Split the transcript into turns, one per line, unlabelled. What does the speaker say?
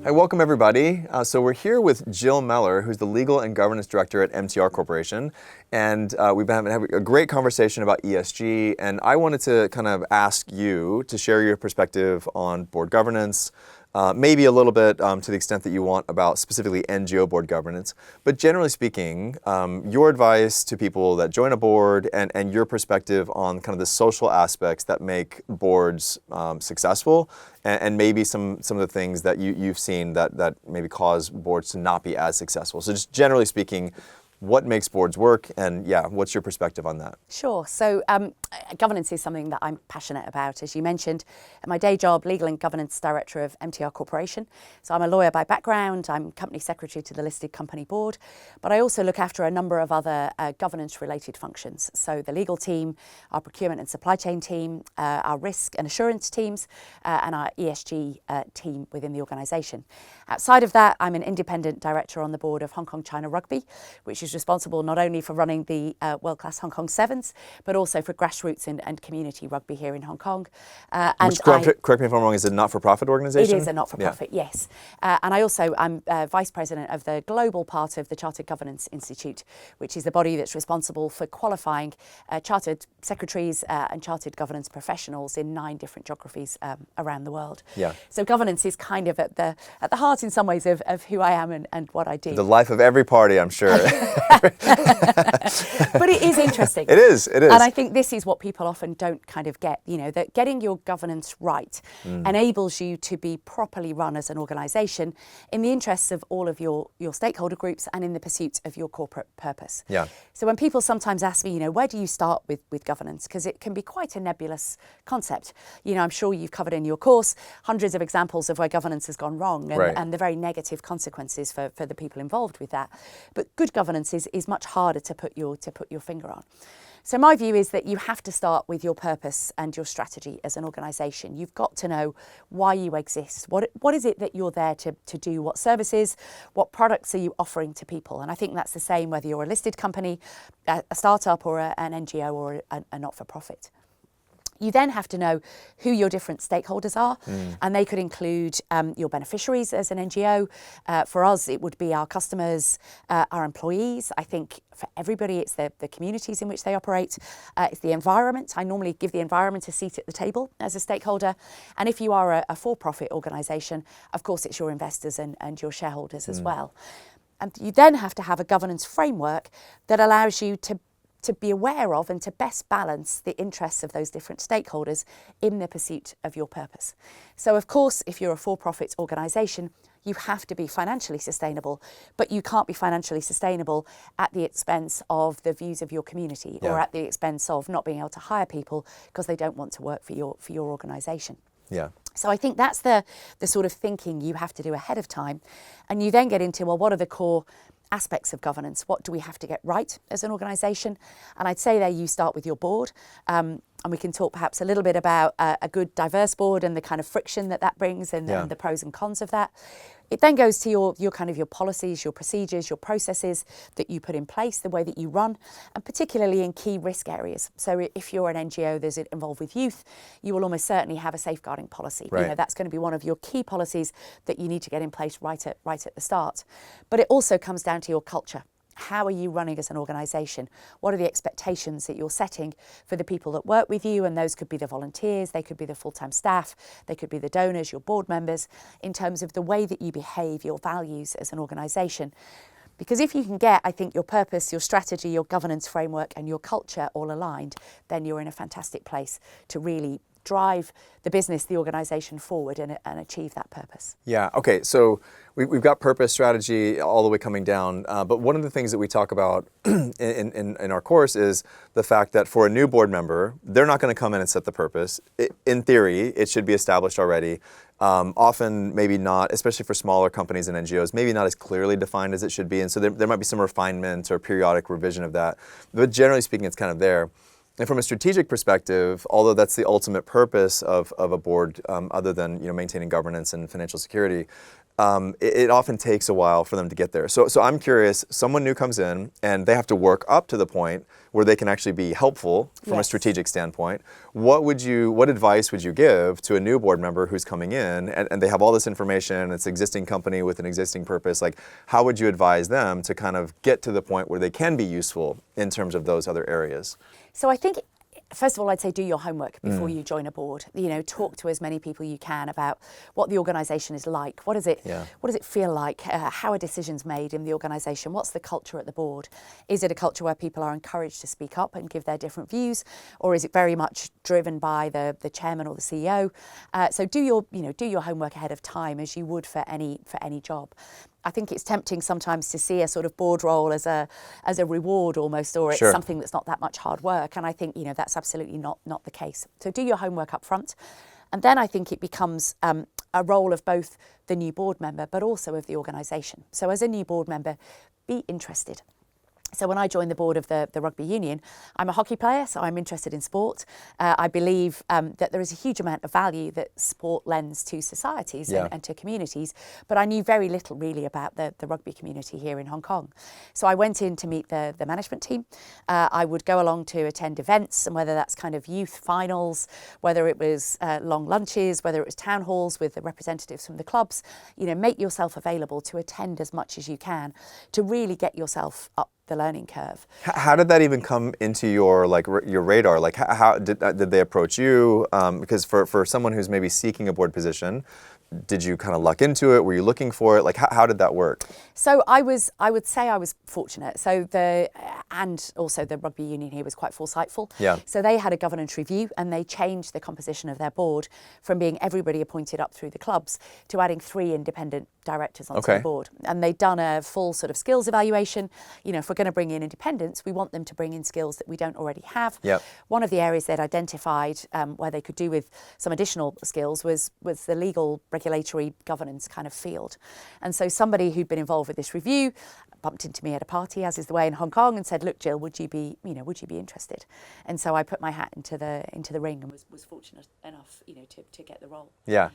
Hi, welcome everybody. So we're here with Gill Meller, who's the Legal and Governance Director at MTR Corporation. And we've been having a great conversation about ESG. And I wanted to kind of ask you to share your perspective on board governance, maybe a little bit to the extent that you want about specifically NGO board governance. But generally speaking, your advice to people that join a board and your perspective on kind of the social aspects that make boards successful and maybe some of the things that you've seen that maybe cause boards to not be as successful. So just generally speaking, what makes boards work, and what's your perspective on that?
Sure. So governance is something that I'm passionate about. As you mentioned, at my day job, Legal and Governance Director of MTR Corporation. So I'm a lawyer by background. I'm Company Secretary to the listed company board, but I also look after a number of other governance-related functions. So the legal team, our procurement and supply chain team, our risk and assurance teams, and our ESG team within the organisation. Outside of that, I'm an independent director on the board of Hong Kong China Rugby, which is responsible not only for running the world-class Hong Kong Sevens, but also for grassroots and community rugby here in Hong Kong.
Which, correct me if I'm wrong, is a not-for-profit organisation?
It is a not-for-profit, yes. And I'm Vice President of the global part of the Chartered Governance Institute, which is the body that's responsible for qualifying chartered secretaries and chartered governance professionals in 9 different geographies around the world.
Yeah.
So governance is kind of at the heart in some ways of who I am and what I do.
The life of every party, I'm sure.
But it is interesting.
It is. And
I think this is what people often don't kind of get, that getting your governance right enables you to be properly run as an organisation in the interests of all of your stakeholder groups and in the pursuit of your corporate purpose.
Yeah.
So when people sometimes ask me, where do you start with governance? Because it can be quite a nebulous concept. I'm sure you've covered in your course hundreds of examples of where governance has gone wrong and the very negative consequences for the people involved with that. But good governance is much harder to put your finger on. So my view is that you have to start with your purpose and your strategy as an organisation. You've got to know why you exist. What is it that you're there to do? What services, what products are you offering to people? And I think that's the same whether you're a listed company, a startup or an NGO or a not-for-profit. You then have to know who your different stakeholders are, and they could include your beneficiaries as an NGO. For us, it would be our customers, our employees. I think for everybody, it's the communities in which they operate. It's the environment. I normally give the environment a seat at the table as a stakeholder. And if you are a for-profit organisation, of course, it's your investors and your shareholders as well. And you then have to have a governance framework that allows you to be aware of and to best balance the interests of those different stakeholders in the pursuit of your purpose. So of course, if you're a for-profit organisation, you have to be financially sustainable, but you can't be financially sustainable at the expense of the views of your community or at the expense of not being able to hire people because they don't want to work for your organisation.
Yeah.
So I think that's the sort of thinking you have to do ahead of time. And you then get into, what are the core aspects of governance? What do we have to get right as an organisation? And I'd say there you start with your board. And we can talk perhaps a little bit about a good diverse board and the kind of friction that brings and the pros and cons of that. It then goes to your kind of your policies, your procedures, your processes that you put in place, the way that you run, and particularly in key risk areas. So if you're an NGO that's involved with youth, you will almost certainly have a safeguarding policy.
Right.
That's going to be one of your key policies that you need to get in place right at the start. But it also comes down to your culture. How are you running as an organisation? What are the expectations that you're setting for the people that work with you? And those could be the volunteers, they could be the full-time staff, they could be the donors, your board members, in terms of the way that you behave, your values as an organisation. Because if you can get, I think, your purpose, your strategy, your governance framework and your culture all aligned, then you're in a fantastic place to really drive the business, the organisation forward and achieve that purpose.
Yeah, okay, so we've got purpose, strategy, all the way coming down, but one of the things that we talk about in our course is the fact that for a new board member, they're not going to come in and set the purpose. In theory, it should be established already. Often, maybe not, especially for smaller companies and NGOs, maybe not as clearly defined as it should be, and so there might be some refinement or periodic revision of that, but generally speaking, it's kind of there. And from a strategic perspective, although that's the ultimate purpose of a board, other than maintaining governance and financial security, it often takes a while for them to get there. So I'm curious, someone new comes in and they have to work up to the point where they can actually be helpful from a strategic standpoint. What advice would you give to a new board member who's coming in and they have all this information, it's an existing company with an existing purpose, like how would you advise them to kind of get to the point where they can be useful in terms of those other areas?
So I think, first of all, I'd say do your homework before you join a board. You know, talk to as many people you can about what the organisation is like. What does it feel like? How are decisions made in the organisation? What's the culture at the board? Is it a culture where people are encouraged to speak up and give their different views, or is it very much driven by the chairman or the CEO? So do your homework ahead of time, as you would for any job. I think it's tempting sometimes to see a sort of board role as a reward almost, or it's something that's not that much hard work. And I think, that's absolutely not the case. So do your homework up front. And then I think it becomes a role of both the new board member, but also of the organisation. So as a new board member, be interested. So when I joined the board of the rugby union, I'm a hockey player, so I'm interested in sport. I believe that there is a huge amount of value that sport lends to societies and to communities, but I knew very little really about the rugby community here in Hong Kong. So I went in to meet the management team. I would go along to attend events, and whether that's kind of youth finals, whether it was long lunches, whether it was town halls with the representatives from the clubs, make yourself available to attend as much as you can to really get yourself up the learning curve.
How did that even come into your your radar? Like how did they approach you? Because for someone who's maybe seeking a board position, did you kind of luck into it? Were you looking for it? Like how did that work?
So I would say I was fortunate. So and also the rugby union here was quite foresightful.
Yeah.
So they had a governance review and they changed the composition of their board from being everybody appointed up through the clubs to adding 3 independent directors onto the board. And they'd done a full sort of skills evaluation. If we're going to bring in independents, we want them to bring in skills that we don't already have.
Yep.
One of the areas they'd identified where they could do with some additional skills was the legal, regulatory, governance kind of field. And so somebody who'd been involved with this review bumped into me at a party, as is the way in Hong Kong, and said, "Look, Gill, would you be interested?" And so I put my hat into the ring and was fortunate enough, to get the role.
Yeah.